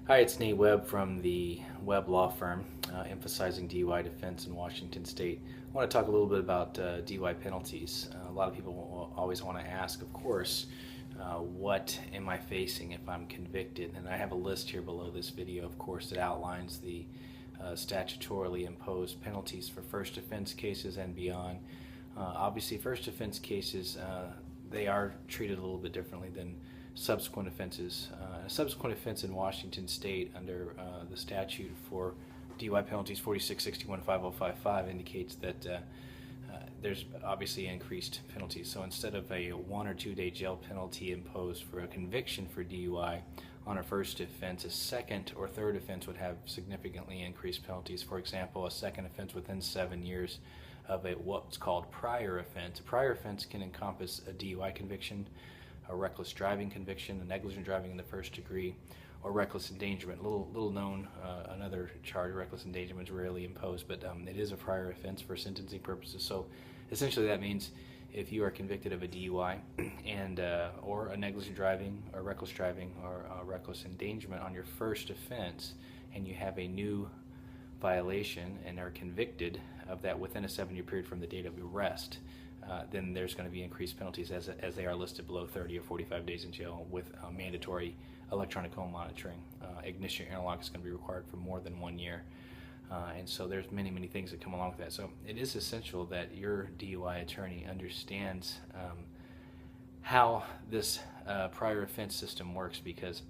Hi, it's Nate Webb from the Webb Law Firm, emphasizing DUI defense in Washington State. I want to talk a little bit about DUI penalties. A lot of people will always want to ask, of course, what am I facing if I'm convicted? And I have a list here below this video, of course, that outlines the statutorily imposed penalties for first offense cases and beyond. Obviously, first offense cases, they are treated a little bit differently than subsequent offenses. A subsequent offense in Washington State under the statute for DUI penalties 46615055 indicates that there's obviously increased penalties. So instead of a 1 or 2 day jail penalty imposed for a conviction for DUI on a first offense, a second or third offense would have significantly increased penalties. For example, a second offense within 7 years of what's called prior offense. A prior offense can encompass a DUI conviction, a reckless driving conviction, a negligent driving in the first degree, or reckless endangerment. Little known, another charge, reckless endangerment, is rarely imposed, but it is a prior offense for sentencing purposes. So essentially that means if you are convicted of a DUI and or a negligent driving or reckless driving or reckless endangerment on your first offense, and you have a new violation and are convicted of that within a 7-year period from the date of arrest, then there's going to be increased penalties as they are listed below: 30 or 45 days in jail with mandatory electronic home monitoring. Ignition interlock is going to be required for more than 1 year. And so there's many things that come along with that. So it is essential that your DUI attorney understands how this prior offense system works, because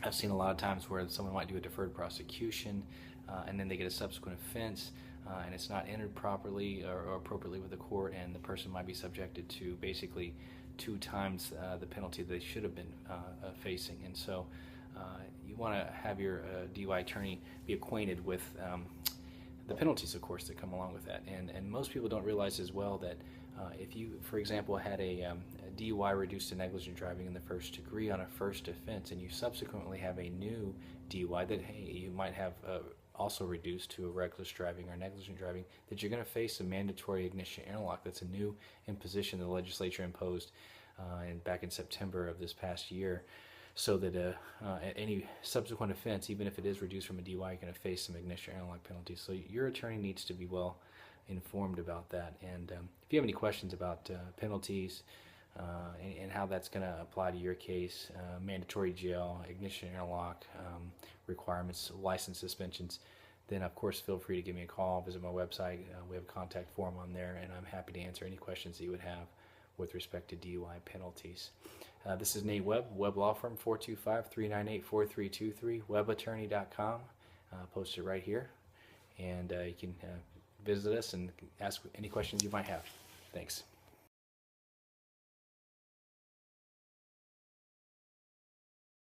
I've seen a lot of times where someone might do a deferred prosecution and then they get a subsequent offense and it's not entered properly or appropriately with the court, and the person might be subjected to basically 2 times the penalty they should have been facing. And so you want to have your DUI attorney be acquainted with the penalties, of course, that come along with that. And most people don't realize as well that if you, for example, had a DUI reduced to negligent driving in the first degree on a first offense, and you subsequently have a new DUI that, hey, you might have also reduced to a reckless driving or negligent driving, that you're going to face a mandatory ignition interlock. That's a new imposition the legislature imposed back in September of this past year, so that at any subsequent offense, even if it is reduced from a DUI, you're going to face some ignition interlock penalties. So your attorney needs to be well informed about that. And if you have any questions about penalties and how that's going to apply to your case, mandatory jail, ignition interlock requirements, license suspensions, then of course feel free to give me a call, visit my website. We have a contact form on there, and I'm happy to answer any questions that you would have with respect to DUI penalties. This is Nate Webb, Webb Law Firm, 425-398-4323, webbattorney.com. Posted right here, and you can visit us and ask any questions you might have. Thanks.